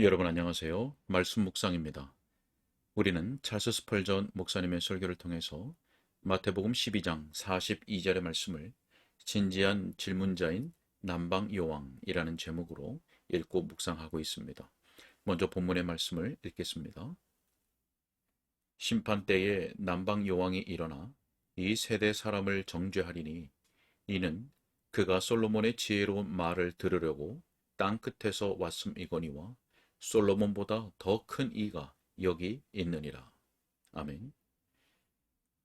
여러분 안녕하세요. 말씀 묵상입니다. 우리는 찰스 스펄전 목사님의 설교를 통해서 마태복음 12장 42절의 말씀을 진지한 질문자인 남방 여왕이라는 제목으로 읽고 묵상하고 있습니다. 먼저 본문의 말씀을 읽겠습니다. 심판 때에 남방 여왕이 일어나 이 세대 사람을 정죄하리니 이는 그가 솔로몬의 지혜로운 말을 들으려고 땅 끝에서 왔음이거니와 솔로몬보다 더 큰 이가 여기 있느니라. 아멘.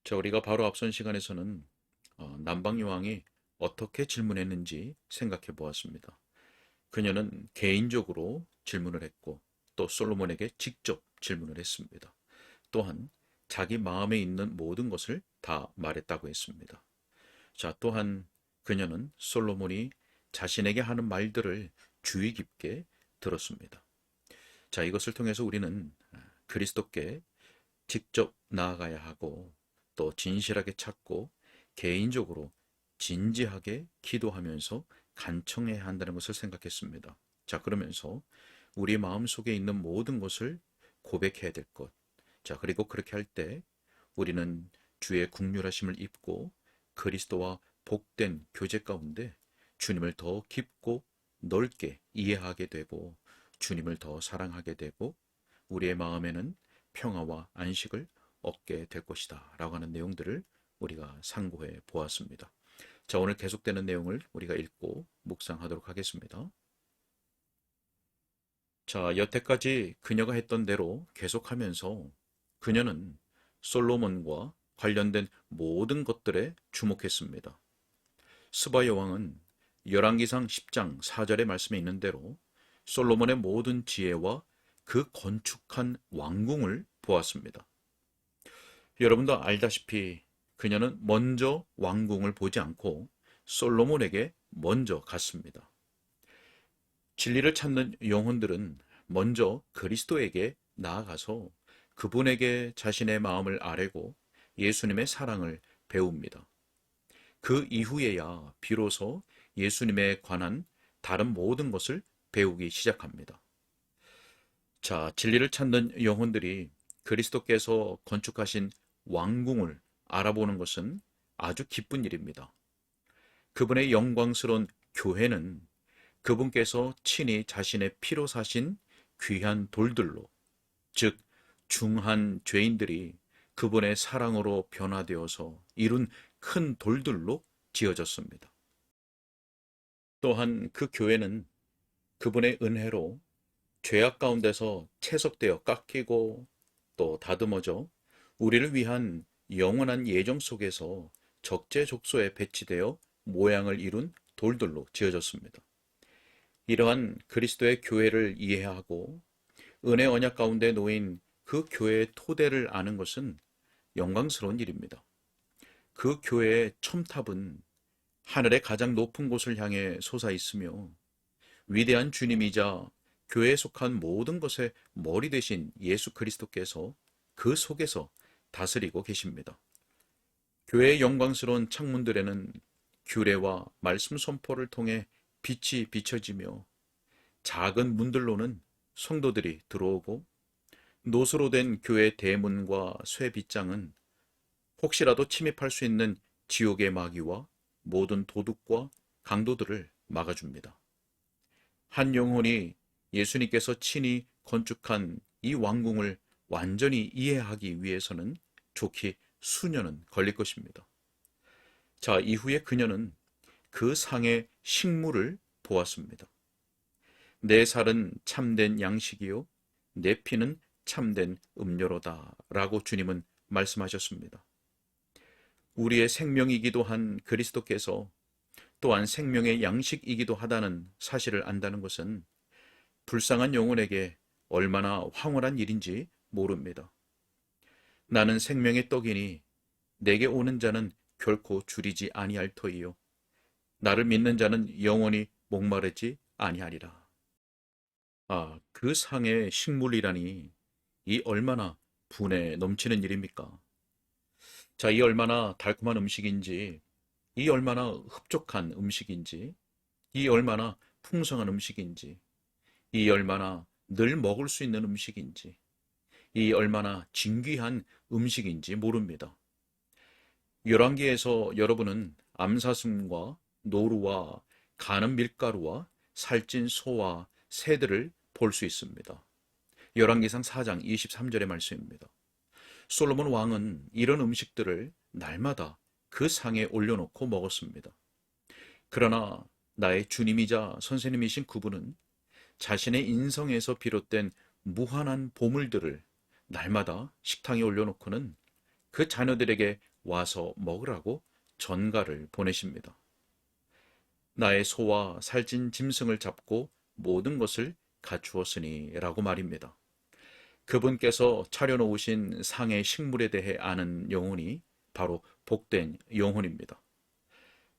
자, 우리가 바로 앞선 시간에서는 남방 여왕이 어떻게 질문했는지 생각해 보았습니다. 그녀는 개인적으로 질문을 했고 또 솔로몬에게 직접 질문을 했습니다. 또한 자기 마음에 있는 모든 것을 다 말했다고 했습니다. 자, 또한 그녀는 솔로몬이 자신에게 하는 말들을 주의 깊게 들었습니다. 자, 이것을 통해서 우리는 그리스도께 직접 나아가야 하고 또 진실하게 찾고 개인적으로 진지하게 기도하면서 간청해야 한다는 것을 생각했습니다. 자, 그러면서 우리 마음속에 있는 모든 것을 고백해야 될 것. 자, 그리고 그렇게 할 때 우리는 주의 국률하심을 입고 그리스도와 복된 교제 가운데 주님을 더 깊고 넓게 이해하게 되고 주님을 더 사랑하게 되고 우리의 마음에는 평화와 안식을 얻게 될 것이다 라고 하는 내용들을 우리가 상고해 보았습니다. 자, 오늘 계속되는 내용을 우리가 읽고 묵상하도록 하겠습니다. 자, 여태까지 그녀가 했던 대로 계속하면서 그녀는 솔로몬과 관련된 모든 것들에 주목했습니다. 스바 여왕은 열왕기상 10장 4절의 말씀에 있는 대로 솔로몬의 모든 지혜와 그 건축한 왕궁을 보았습니다. 여러분도 알다시피 그녀는 먼저 왕궁을 보지 않고 솔로몬에게 먼저 갔습니다. 진리를 찾는 영혼들은 먼저 그리스도에게 나아가서 그분에게 자신의 마음을 아뢰고 예수님의 사랑을 배웁니다. 그 이후에야 비로소 예수님에 관한 다른 모든 것을 배우기 시작합니다. 자, 진리를 찾는 영혼들이 그리스도께서 건축하신 왕궁을 알아보는 것은 아주 기쁜 일입니다. 그분의 영광스러운 교회는 그분께서 친히 자신의 피로 사신 귀한 돌들로, 즉 중한 죄인들이 그분의 사랑으로 변화되어서 이룬 큰 돌들로 지어졌습니다. 또한 그 교회는 그분의 은혜로 죄악 가운데서 채석되어 깎이고 또 다듬어져 우리를 위한 영원한 예정 속에서 적재적소에 배치되어 모양을 이룬 돌들로 지어졌습니다. 이러한 그리스도의 교회를 이해하고 은혜 언약 가운데 놓인 그 교회의 토대를 아는 것은 영광스러운 일입니다. 그 교회의 첨탑은 하늘의 가장 높은 곳을 향해 솟아 있으며 위대한 주님이자 교회에 속한 모든 것의 머리 되신 예수 그리스도께서 그 속에서 다스리고 계십니다. 교회의 영광스러운 창문들에는 규례와 말씀 선포를 통해 빛이 비춰지며 작은 문들로는 성도들이 들어오고 노수로 된 교회 대문과 쇠 빗장은 혹시라도 침입할 수 있는 지옥의 마귀와 모든 도둑과 강도들을 막아줍니다. 한 영혼이 예수님께서 친히 건축한 이 왕궁을 완전히 이해하기 위해서는 좋게 수년은 걸릴 것입니다. 자, 이후에 그녀는 그 상의 식물을 보았습니다. 내 살은 참된 양식이요 내 피는 참된 음료로다 라고 주님은 말씀하셨습니다. 우리의 생명이기도 한 그리스도께서 또한 생명의 양식이기도 하다는 사실을 안다는 것은 불쌍한 영혼에게 얼마나 황홀한 일인지 모릅니다. 나는 생명의 떡이니 내게 오는 자는 결코 줄이지 아니할 터이요 나를 믿는 자는 영원히 목마르지 아니하리라. 아, 그 상의 식물이라니 이 얼마나 분에 넘치는 일입니까? 자, 이 얼마나 달콤한 음식인지, 이 얼마나 흡족한 음식인지, 이 얼마나 풍성한 음식인지, 이 얼마나 늘 먹을 수 있는 음식인지, 이 얼마나 진귀한 음식인지 모릅니다. 열왕기에서 여러분은 암사슴과 노루와 가는 밀가루와 살찐 소와 새들을 볼 수 있습니다. 열왕기상 4장 23절의 말씀입니다. 솔로몬 왕은 이런 음식들을 날마다 그 상에 올려놓고 먹었습니다. 그러나 나의 주님이자 선생님이신 그분은 자신의 인성에서 비롯된 무한한 보물들을 날마다 식탁에 올려놓고는 그 자녀들에게 와서 먹으라고 전가를 보내십니다. 나의 소와 살찐 짐승을 잡고 모든 것을 갖추었으니 라고 말입니다. 그분께서 차려놓으신 상의 식물에 대해 아는 영혼이 바로 복된 영혼입니다.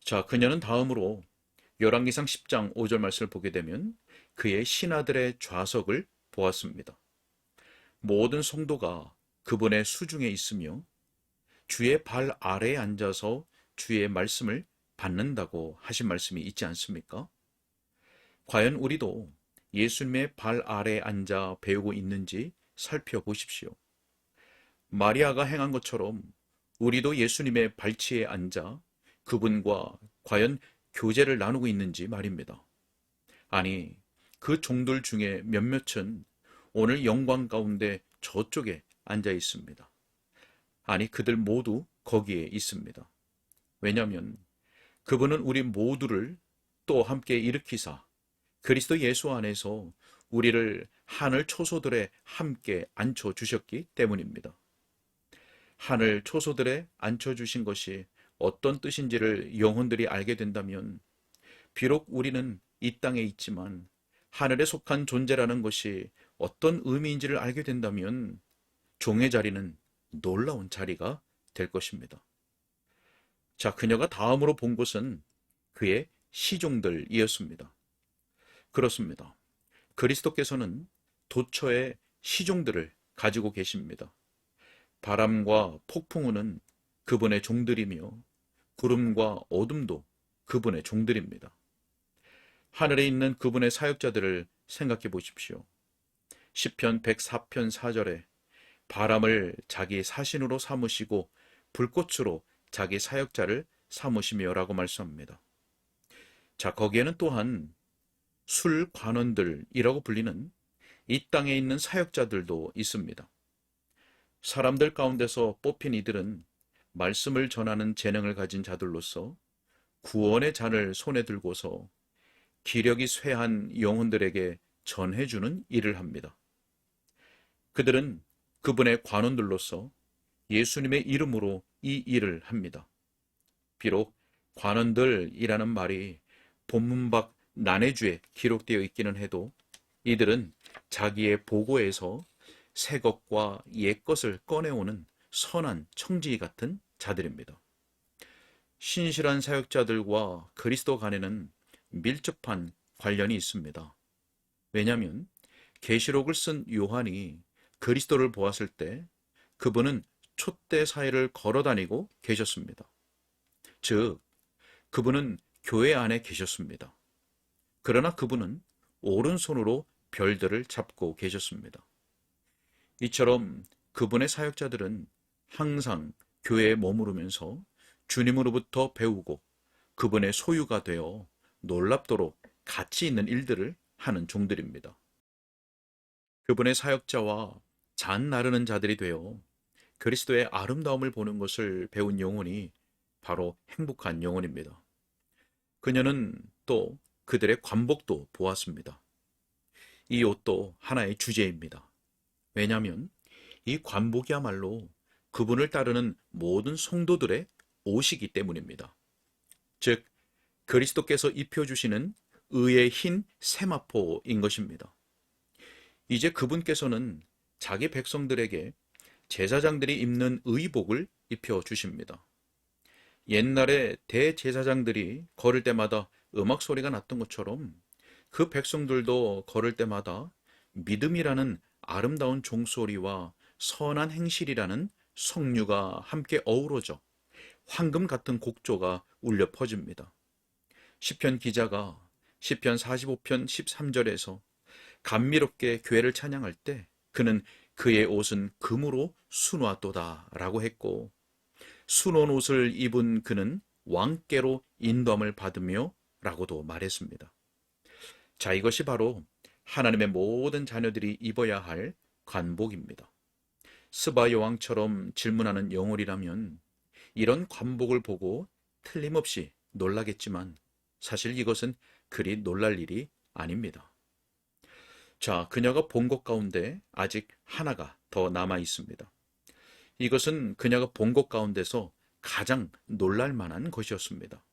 자, 그녀는 다음으로 열왕기상 10장 5절 말씀을 보게 되면 그의 신하들의 좌석을 보았습니다. 모든 성도가 그분의 수중에 있으며 주의 발 아래에 앉아서 주의 말씀을 받는다고 하신 말씀이 있지 않습니까? 과연 우리도 예수님의 발 아래에 앉아 배우고 있는지 살펴보십시오. 마리아가 행한 것처럼 우리도 예수님의 발치에 앉아 그분과 과연 교제를 나누고 있는지 말입니다. 아니, 그 종들 중에 몇몇은 오늘 영광 가운데 저쪽에 앉아 있습니다. 아니, 그들 모두 거기에 있습니다. 왜냐하면 그분은 우리 모두를 또 함께 일으키사 그리스도 예수 안에서 우리를 하늘 초소들에 함께 앉혀주셨기 때문입니다. 하늘 초소들에 앉혀주신 것이 어떤 뜻인지를 영혼들이 알게 된다면 비록 우리는 이 땅에 있지만 하늘에 속한 존재라는 것이 어떤 의미인지를 알게 된다면 종의 자리는 놀라운 자리가 될 것입니다. 자, 그녀가 다음으로 본 곳은 그의 시종들이었습니다. 그렇습니다. 그리스도께서는 도처에 시종들을 가지고 계십니다. 바람과 폭풍우는 그분의 종들이며 구름과 어둠도 그분의 종들입니다. 하늘에 있는 그분의 사역자들을 생각해 보십시오. 시편 104편 4절에 바람을 자기 사신으로 삼으시고 불꽃으로 자기 사역자를 삼으시며 라고 말씀합니다. 자, 거기에는 또한 술관원들이라고 불리는 이 땅에 있는 사역자들도 있습니다. 사람들 가운데서 뽑힌 이들은 말씀을 전하는 재능을 가진 자들로서 구원의 잔을 손에 들고서 기력이 쇠한 영혼들에게 전해주는 일을 합니다. 그들은 그분의 관원들로서 예수님의 이름으로 이 일을 합니다. 비록 관원들이라는 말이 본문밖 난해주에 기록되어 있기는 해도 이들은 자기의 보고에서 새 것과 옛 것을 꺼내오는 선한 청지 같은 자들입니다. 신실한 사역자들과 그리스도 간에는 밀접한 관련이 있습니다. 왜냐하면 계시록을 쓴 요한이 그리스도를 보았을 때 그분은 촛대 사이를 걸어다니고 계셨습니다. 즉, 그분은 교회 안에 계셨습니다. 그러나 그분은 오른손으로 별들을 잡고 계셨습니다. 이처럼 그분의 사역자들은 항상 교회에 머무르면서 주님으로부터 배우고 그분의 소유가 되어 놀랍도록 가치 있는 일들을 하는 종들입니다. 그분의 사역자와 잔 나르는 자들이 되어 그리스도의 아름다움을 보는 것을 배운 영혼이 바로 행복한 영혼입니다. 그녀는 또 그들의 관복도 보았습니다. 이 옷도 하나의 주제입니다. 왜냐하면 이 관복이야말로 그분을 따르는 모든 성도들의 옷이기 때문입니다. 즉, 그리스도께서 입혀주시는 의의 흰 세마포인 것입니다. 이제 그분께서는 자기 백성들에게 제사장들이 입는 의복을 입혀주십니다. 옛날에 대제사장들이 걸을 때마다 음악 소리가 났던 것처럼 그 백성들도 걸을 때마다 믿음이라는 아름다운 종소리와 선한 행실이라는 성류가 함께 어우러져 황금 같은 곡조가 울려 퍼집니다. 시편 기자가 시편 45편 13절에서 감미롭게 교회를 찬양할 때 그는 그의 옷은 금으로 수놓았도다 라고 했고, 수놓은 옷을 입은 그는 왕께로 인도함을 받으며 라고도 말했습니다. 자, 이것이 바로 하나님의 모든 자녀들이 입어야 할 관복입니다. 스바 여왕처럼 질문하는 영혼이라면 이런 관복을 보고 틀림없이 놀라겠지만 사실 이것은 그리 놀랄 일이 아닙니다. 자, 그녀가 본 것 가운데 아직 하나가 더 남아 있습니다. 이것은 그녀가 본 것 가운데서 가장 놀랄 만한 것이었습니다.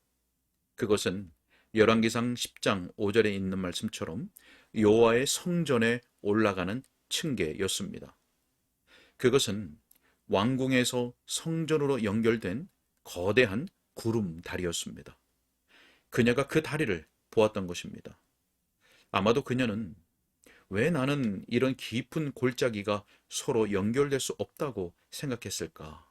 그것은 열왕기상 10장 5절에 있는 말씀처럼 여호와의 성전에 올라가는 층계였습니다. 그것은 왕궁에서 성전으로 연결된 거대한 구름다리였습니다. 그녀가 그 다리를 보았던 것입니다. 아마도 그녀는 왜 나는 이런 깊은 골짜기가 서로 연결될 수 없다고 생각했을까?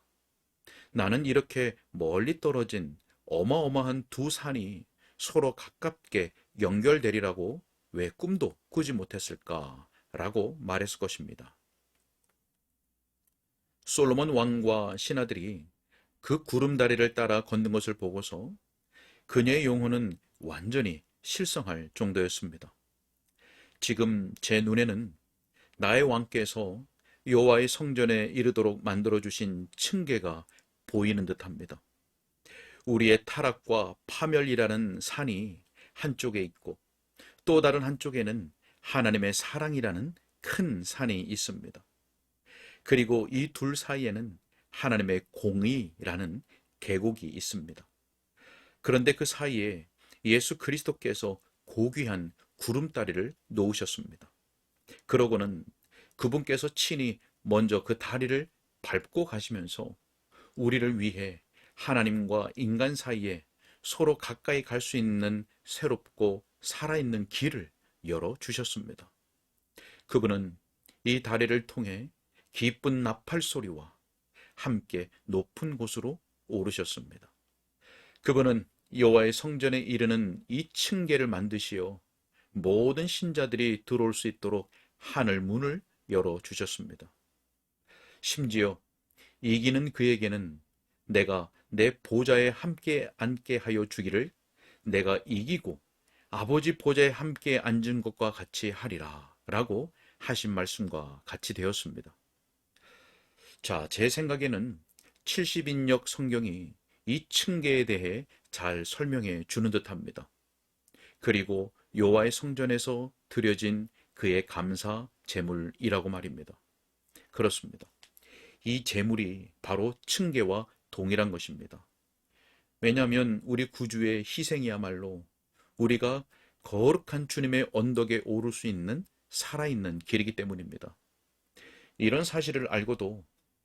나는 이렇게 멀리 떨어진 어마어마한 두 산이 서로 가깝게 연결되리라고 왜 꿈도 꾸지 못했을까? 라고 말했을 것입니다. 솔로몬 왕과 신하들이 그 구름다리를 따라 걷는 것을 보고서 그녀의 영혼은 완전히 실성할 정도였습니다. 지금 제 눈에는 나의 왕께서 여호와의 성전에 이르도록 만들어주신 층계가 보이는 듯합니다. 우리의 타락과 파멸이라는 산이 한쪽에 있고 또 다른 한쪽에는 하나님의 사랑이라는 큰 산이 있습니다. 그리고 이 둘 사이에는 하나님의 공의라는 계곡이 있습니다. 그런데 그 사이에 예수 그리스도께서 고귀한 구름다리를 놓으셨습니다. 그러고는 그분께서 친히 먼저 그 다리를 밟고 가시면서 우리를 위해 하나님과 인간 사이에 서로 가까이 갈 수 있는 새롭고 살아있는 길을 열어주셨습니다. 그분은 이 다리를 통해 기쁜 나팔 소리와 함께 높은 곳으로 오르셨습니다. 그분은 여호와의 성전에 이르는 이 층계를 만드시어 모든 신자들이 들어올 수 있도록 하늘 문을 열어주셨습니다. 심지어 이기는 그에게는 내가 내 보좌에 함께 앉게 하여 주기를 내가 이기고 아버지 보좌에 함께 앉은 것과 같이 하리라 라고 하신 말씀과 같이 되었습니다. 자, 제 생각에는 70인역 성경이 이 층계에 대해 잘 설명해 주는 듯합니다. 그리고 여호와의 성전에서 드려진 그의 감사 제물이라고 말입니다. 그렇습니다. 이 제물이 바로 층계와 동일한 것입니다. 왜냐하면 우리 구주의 희생이야말로 우리가 거룩한 주님의 언덕에 오를 수 있는 살아있는 길이기 때문입니다. 이런 사실을 알고도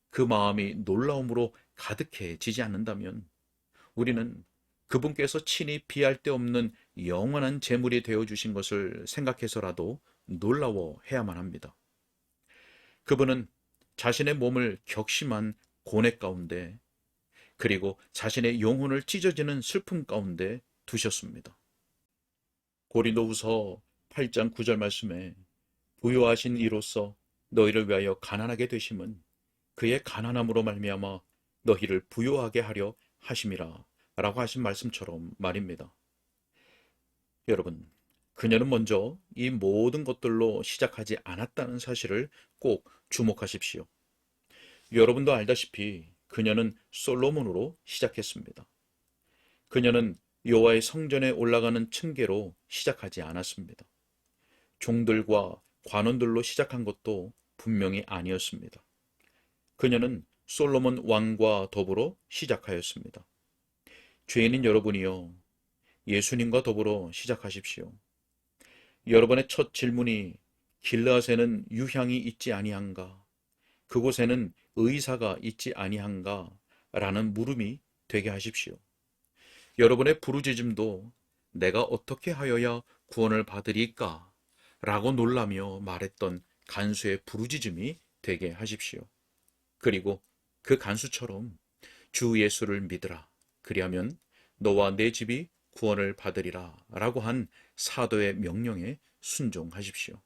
그 마음이 놀라움으로 가득해지지 않는다면 우리는 그분께서 친히 비할 데 없는 영원한 제물이 되어주신 것을 생각해서라도 놀라워해야만 합니다. 그분은 자신의 몸을 격심한 고뇌 가운데 그리고 자신의 영혼을 찢어지는 슬픔 가운데 두셨습니다. 고린도후서 8장 9절 말씀에 부요하신 이로써 너희를 위하여 가난하게 되심은 그의 가난함으로 말미암아 너희를 부요하게 하려 하심이라 라고 하신 말씀처럼 말입니다. 여러분, 그녀는 먼저 이 모든 것들로 시작하지 않았다는 사실을 꼭 주목하십시오. 여러분도 알다시피 그녀는 솔로몬으로 시작했습니다. 그녀는 여호와의 성전에 올라가는 층계로 시작하지 않았습니다. 종들과 관원들로 시작한 것도 분명히 아니었습니다. 그녀는 솔로몬 왕과 더불어 시작하였습니다. 죄인인 여러분이요, 예수님과 더불어 시작하십시오. 여러분의 첫 질문이 길르앗에는 유향이 있지 아니한가? 그곳에는 의사가 있지 아니한가? 라는 물음이 되게 하십시오. 여러분의 부르짖음도 내가 어떻게 하여야 구원을 받으리까? 라고 놀라며 말했던 간수의 부르짖음이 되게 하십시오. 그리고 그 간수처럼 주 예수를 믿으라. 그리하면 너와 내 집이 구원을 받으리라 라고 한 사도의 명령에 순종하십시오.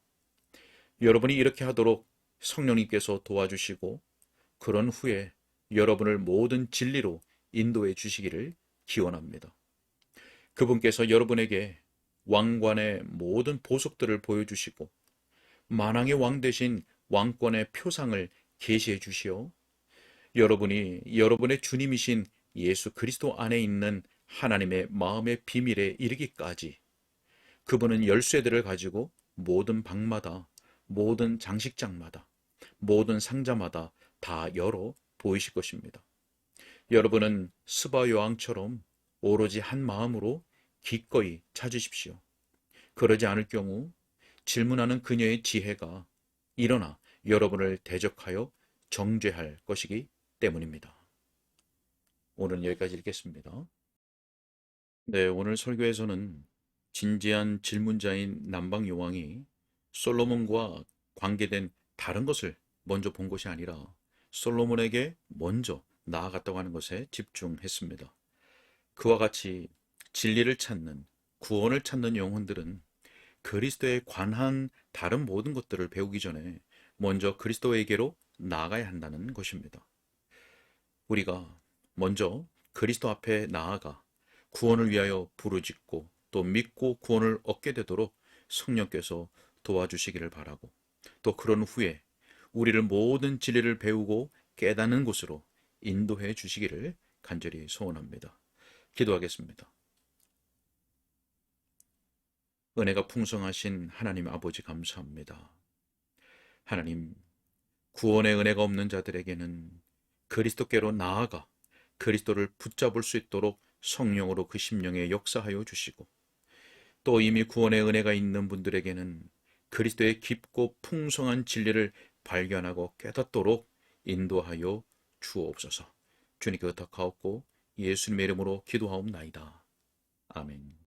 여러분이 이렇게 하도록 성령님께서 도와주시고 그런 후에 여러분을 모든 진리로 인도해 주시기를 기원합니다. 그분께서 여러분에게 왕관의 모든 보석들을 보여주시고 만왕의 왕 대신 왕권의 표상을 계시해 주시어 여러분이 여러분의 주님이신 예수 그리스도 안에 있는 하나님의 마음의 비밀에 이르기까지 그분은 열쇠들을 가지고 모든 방마다, 모든 장식장마다, 모든 상자마다 다 열어 보이실 것입니다. 여러분은 스바 요왕처럼 오로지 한 마음으로 기꺼이 찾으십시오. 그러지 않을 경우 질문하는 그녀의 지혜가 일어나 여러분을 대적하여 정죄할 것이기 때문입니다. 오늘은 여기까지 읽겠습니다. 네, 오늘 설교에서는 진지한 질문자인 남방 요왕이 솔로몬과 관계된 다른 것을 먼저 본 것이 아니라 솔로몬에게 먼저 나아갔다고 하는 것에 집중했습니다. 그와 같이 진리를 찾는, 구원을 찾는 영혼들은 그리스도에 관한 다른 모든 것들을 배우기 전에 먼저 그리스도에게로 나아가야 한다는 것입니다. 우리가 먼저 그리스도 앞에 나아가 구원을 위하여 부르짖고 또 믿고 구원을 얻게 되도록 성령께서 도와주시기를 바라고 또 그런 후에 우리를 모든 진리를 배우고 깨닫는 곳으로 인도해 주시기를 간절히 소원합니다. 기도하겠습니다. 은혜가 풍성하신 하나님 아버지 감사합니다. 하나님, 구원의 은혜가 없는 자들에게는 그리스도께로 나아가 그리스도를 붙잡을 수 있도록 성령으로 그 심령에 역사하여 주시고 또 이미 구원의 은혜가 있는 분들에게는 그리스도의 깊고 풍성한 진리를 발견하고 깨닫도록 인도하여 주옵소서. 주님께 의탁하옵고 예수님의 이름으로 기도하옵나이다. 아멘.